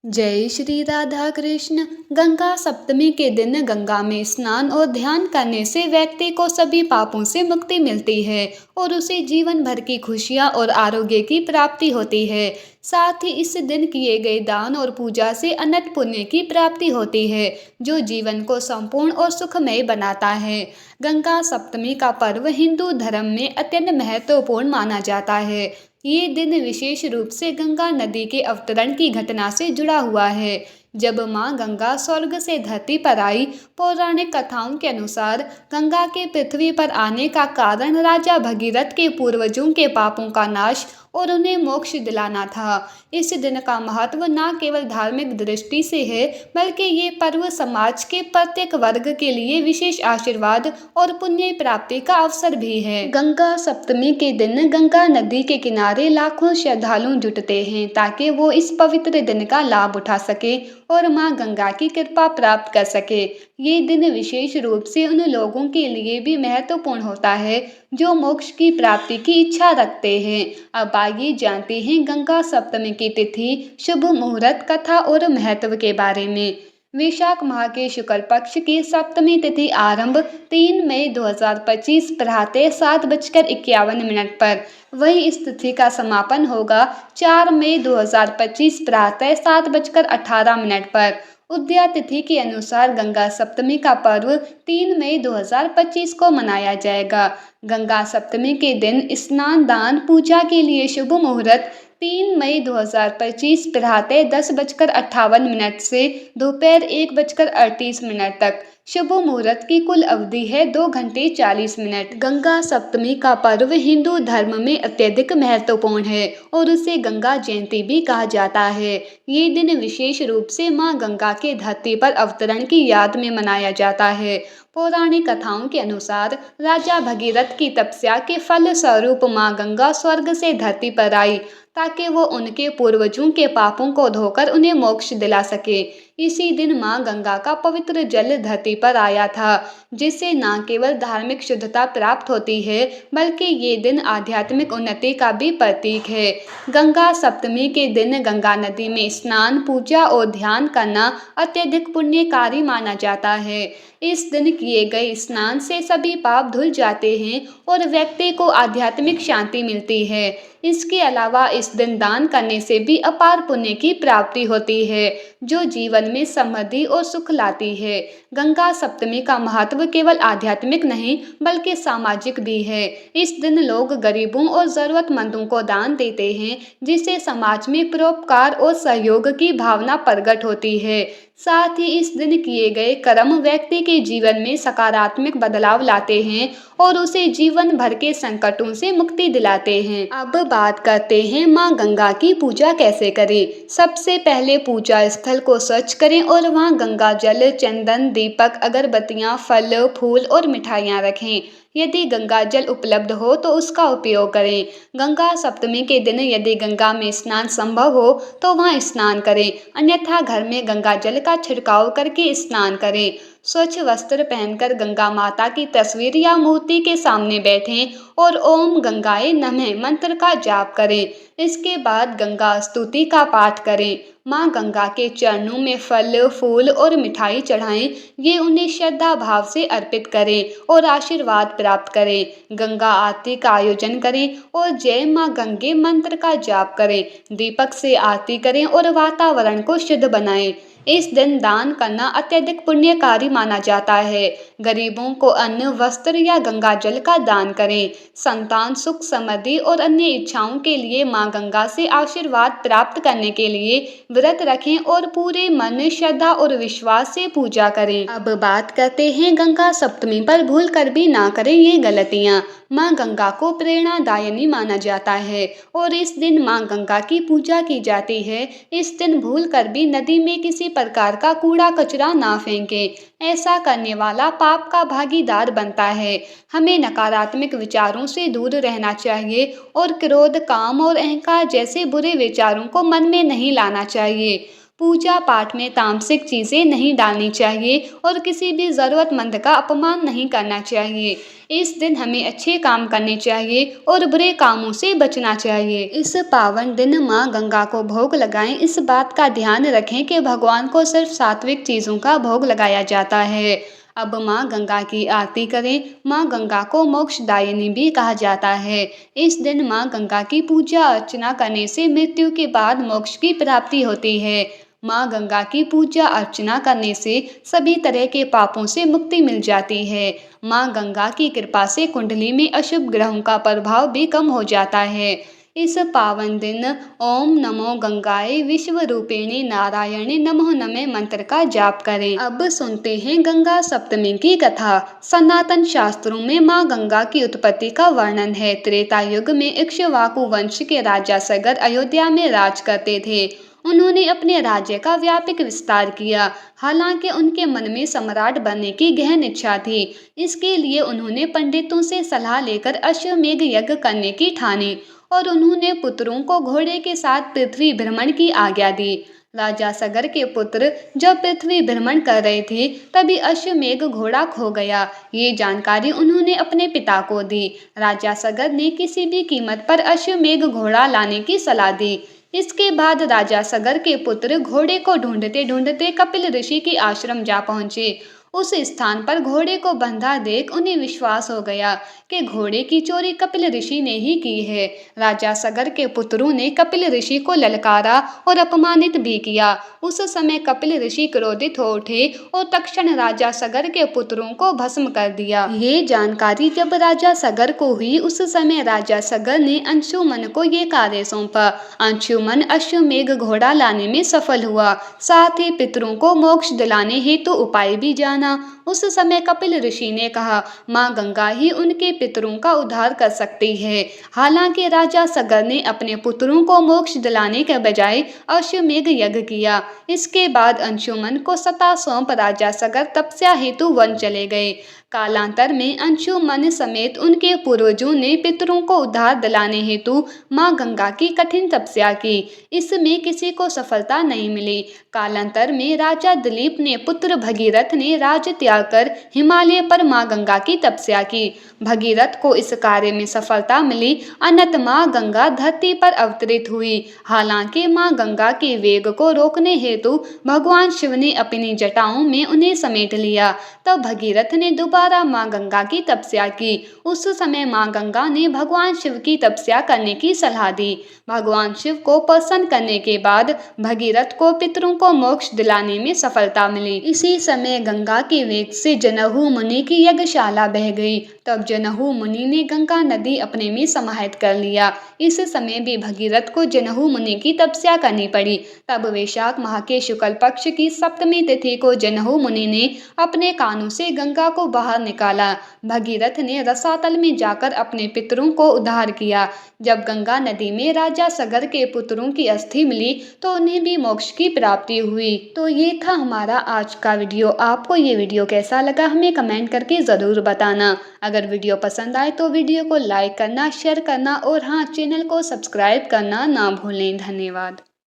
जय श्री राधा कृष्ण। गंगा सप्तमी के दिन गंगा में स्नान और ध्यान करने से व्यक्ति को सभी पापों से मुक्ति मिलती है और उसे जीवन भर की खुशियां और आरोग्य की प्राप्ति होती है। साथ ही इस दिन किए गए दान और पूजा से अनंत पुण्य की प्राप्ति होती है, जो जीवन को संपूर्ण और सुखमय बनाता है। गंगा सप्तमी का पर्व हिंदू धर्म में अत्यंत महत्वपूर्ण माना जाता है। ये दिन विशेष रूप से गंगा नदी के अवतरण की घटना से जुड़ा हुआ है, जब मां गंगा स्वर्ग से धरती पर आई। पौराणिक कथाओं के अनुसार गंगा के पृथ्वी पर आने का कारण राजा भगीरथ के पूर्वजों के पापों का नाश और उन्हें मोक्ष दिलाना था। इस दिन का महत्व न केवल धार्मिक दृष्टि से है, बल्कि ये पर्व समाज के प्रत्येक वर्ग के लिए विशेष आशीर्वाद और पुण्य प्राप्ति का अवसर भी है। गंगा सप्तमी के दिन गंगा नदी के किनारे लाखों श्रद्धालु जुटते हैं ताकि वो इस पवित्र दिन का लाभ उठा सके और मां गंगा की कृपा प्राप्त कर सके। ये दिन विशेष रूप से उन लोगों के लिए भी महत्वपूर्ण होता है जो मोक्ष की प्राप्ति की इच्छा रखते हैं। अब आइए जानते हैं गंगा सप्तमी की तिथि, शुभ मुहूर्त, कथा और महत्व के बारे में। वैशाख माह के शुक्ल पक्ष की सप्तमी तिथि आरंभ 3 मई 2025 प्रातः 7:51 पर। वहीं इस तिथि का समापन होगा 4 मई 2025 प्रातः 7:18 पर। उदया तिथि के अनुसार गंगा सप्तमी का पर्व 3 मई 2025 को मनाया जाएगा। गंगा सप्तमी के दिन स्नान, दान, पूजा के लिए शुभ मुहूर्त 3 मई 2025 प्रातः 10:58 से दोपहर 1:38 तक। शुभ मुहूर्त की कुल अवधि है 2 घंटे 40 मिनट। गंगा सप्तमी का पर्व हिंदू धर्म में अत्यधिक महत्वपूर्ण है और उसे गंगा जयंती भी कहा जाता है। ये दिन विशेष रूप से मां गंगा के धरती पर अवतरण की याद में मनाया जाता है। पौराणिक कथाओं के अनुसार राजा भगीरथ की तपस्या के फल स्वरूप मां गंगा स्वर्ग से धरती पर आई ताकि वो उनके पूर्वजों के पापों को धोकर उन्हें मोक्ष दिला सके। इसी दिन मां गंगा का पवित्र जल धरती पर आया था, जिससे न केवल धार्मिक शुद्धता प्राप्त होती है, बल्कि ये दिन आध्यात्मिक उन्नति का भी प्रतीक है। गंगा सप्तमी के दिन गंगा नदी में स्नान, पूजा और ध्यान करना अत्यधिक पुण्यकारी माना जाता है। इस दिन किए गए स्नान से सभी पाप धुल जाते हैं और व्यक्ति को आध्यात्मिक शांति मिलती है। इसके अलावा इस दिन दान करने से भी अपार पुण्य की प्राप्ति होती है, जो जीवन में समृद्धि और सुख लाती है। गंगा सप्तमी का महत्व केवल आध्यात्मिक नहीं, बल्कि सामाजिक भी है। इस दिन लोग गरीबों और जरूरतमंदों को दान देते हैं, जिससे समाज में परोपकार और सहयोग की भावना प्रकट होती है। साथ ही इस दिन किए गए कर्म व्यक्ति के जीवन में सकारात्मक बदलाव लाते हैं और उसे जीवन भर के संकटों से मुक्ति दिलाते हैं। अब बात करते हैं मां गंगा की पूजा कैसे करें। सबसे पहले पूजा स्थल को स्वच्छ करें और वहां गंगा जल, चंदन, दीपक, अगरबत्तियां, फल, फूल और मिठाइयां रखें। यदि गंगा जल उपलब्ध हो तो उसका उपयोग करें। गंगा सप्तमी के दिन यदि गंगा में स्नान संभव हो तो वहां स्नान करें, अन्यथा घर में गंगा जल का छिड़काव करके स्नान करें। स्वच्छ वस्त्र पहनकर गंगा माता की तस्वीर या मूर्ति के सामने बैठें और ओम गंगाए नमः मंत्र का जाप करें। इसके बाद गंगा स्तुति का पाठ करें। मां गंगा के चरणों में फल, फूल और मिठाई चढ़ाएं। ये उन्हें श्रद्धा भाव से अर्पित करें और आशीर्वाद प्राप्त करें। गंगा आरती का आयोजन करें और जय मां गंगे मंत्र का जाप करें। दीपक से आरती करें और वातावरण को शुद्ध बनाएं। इस दिन दान करना अत्यधिक पुण्यकारी माना जाता है। गरीबों को अन्न, वस्त्र या गंगा जल का दान करें। संतान, सुख, समृद्धि और अन्य इच्छाओं के लिए मां गंगा से आशीर्वाद प्राप्त करने के लिए व्रत रखें और पूरे मन, श्रद्धा और विश्वास से पूजा करें। अब बात करते हैं गंगा सप्तमी पर भूल कर भी ना करें ये गलतियां। मां गंगा को प्रेरणादायिनी माना जाता है और इस दिन मां गंगा की पूजा की जाती है। इस दिन भूल कर भी नदी में किसी प्रकार का कूड़ा कचरा ना फेंकें। ऐसा करने वाला पाप का भागीदार बनता है। हमें नकारात्मक विचारों से दूर रहना चाहिए और क्रोध, काम और अहंकार जैसे बुरे विचारों को मन में नहीं लाना चाहिए। पूजा पाठ में तामसिक चीजें नहीं डालनी चाहिए और किसी भी जरूरतमंद का अपमान नहीं करना चाहिए। इस दिन हमें अच्छे काम करने चाहिए और बुरे कामों से बचना चाहिए। इस पावन दिन माँ गंगा को भोग लगाएं। इस बात का ध्यान रखें कि भगवान को सिर्फ सात्विक चीजों का भोग लगाया जाता है। अब माँ गंगा की आरती करें। माँ गंगा को मोक्षदायिनी भी कहा जाता है। इस दिन माँ गंगा की पूजा अर्चना करने से मृत्यु के बाद मोक्ष की प्राप्ति होती है। माँ गंगा की पूजा अर्चना करने से सभी तरह के पापों से मुक्ति मिल जाती है। माँ गंगा की कृपा से कुंडली में अशुभ ग्रहों का प्रभाव भी कम हो जाता है। इस पावन दिन ओम नमो गंगाए विश्व रूपिणी नारायणी नमो नमः मंत्र का जाप करें। अब सुनते हैं गंगा सप्तमी की कथा। सनातन शास्त्रों में माँ गंगा की उत्पत्ति का वर्णन है। त्रेता युग में इक्ष्वाकु वंश के राजा सगर अयोध्या में राज करते थे। उन्होंने अपने राज्य का व्यापक विस्तार किया। हालांकि उनके मन में सम्राट बनने की गहन इच्छा थी। इसके लिए उन्होंने पंडितों से सलाह लेकर अश्वमेध यज्ञ करने की ठानी और उन्होंने पुत्रों को घोड़े के साथ पृथ्वी भ्रमण की आज्ञा दी। राजा सगर के पुत्र जब पृथ्वी भ्रमण कर रहे थे तभी अश्वमेध घोड़ा खो गया। ये जानकारी उन्होंने अपने पिता को दी। राजा सगर ने किसी भी कीमत पर अश्वमेध घोड़ा लाने की सलाह दी। इसके बाद राजा सगर के पुत्र घोड़े को ढूंढते ढूंढते कपिल ऋषि के आश्रम जा पहुंचे। उस स्थान पर घोड़े को बंधा देख उन्हें विश्वास हो गया कि घोड़े की चोरी कपिल ऋषि ने ही की है। राजा सगर के पुत्रों ने कपिल ऋषि को ललकारा और अपमानित भी किया। उस समय कपिल ऋषि क्रोधित हो उठे और तत्क्षण राजा सगर के पुत्रों को भस्म कर दिया। ये जानकारी जब राजा सगर को हुई उस समय राजा सगर ने अंशुमन को ये कार्य सौंपा। अंशुमन अश्वमेध घोड़ा लाने में सफल हुआ। साथ ही पितरों को मोक्ष दिलाने हेतु उपाय भी जाना। उस समय कपिल ऋषि ने कहा, माँ गंगा ही उनके पितरों का उद्धार कर सकती है। हालांकि राजा सगर ने अपने पुत्रों को मोक्ष दिलाने के बजाय अश्वमेध यज्ञ किया। इसके बाद अंशुमन को सत्ता सौंप राजा सगर तपस्या हेतु वन चले गए। कालांतर में अंशुमन समेत उनके पूर्वजों ने पितरों को उद्धार दिलाने हेतु माँ गंगा की कठिन तपस्या की। इसमें किसी को सफलता नहीं मिली। कालांतर में राजा दिलीप ने पुत्र भगीरथ ने राज्य त्याग कर हिमालय पर माँ गंगा की तपस्या की। भगीरथ को इस कार्य में सफलता मिली। अनंत माँ गंगा धरती पर अवतरित हुई। हालांकि माँ गंगा के वेग को रोकने हेतु भगवान शिव ने अपनी जटाओं में उन्हें समेट लिया। तब भगीरथ ने दोबारा माँ गंगा की तपस्या की। उस समय माँ गंगा ने भगवान शिव की तपस्या करने की सलाह दी। भगवान शिव को प्रसन्न करने के बाद भगीरथ को पितरों को मोक्ष दिलाने में सफलता मिली। इसी समय गंगा के वेग से जनहु मुनि की यज्ञशाला बह गई। तब जनहु मुनि ने गंगा नदी अपने में समाहित कर लिया। इस समय भी भगीरथ को जनहु मुनि की तपस्या करनी पड़ी। तब वैशाख माह के शुक्ल पक्ष की सप्तमी तिथि को जनहु मुनि ने अपने कानों से गंगा को बाहर निकाला। भगीरथ ने रसातल में जाकर अपने पितरों को उद्धार किया। जब गंगा नदी में राजा सगर के पुत्रों की अस्थि मिली तो उन्हें भी मोक्ष की प्राप्ति हुई। तो ये था हमारा आज का वीडियो। आपको ये वीडियो कैसा लगा हमें कमेंट करके ज़रूर बताना। अगर वीडियो पसंद आए तो वीडियो को लाइक करना, शेयर करना और हाँ, चैनल को सब्सक्राइब करना ना भूलें। धन्यवाद।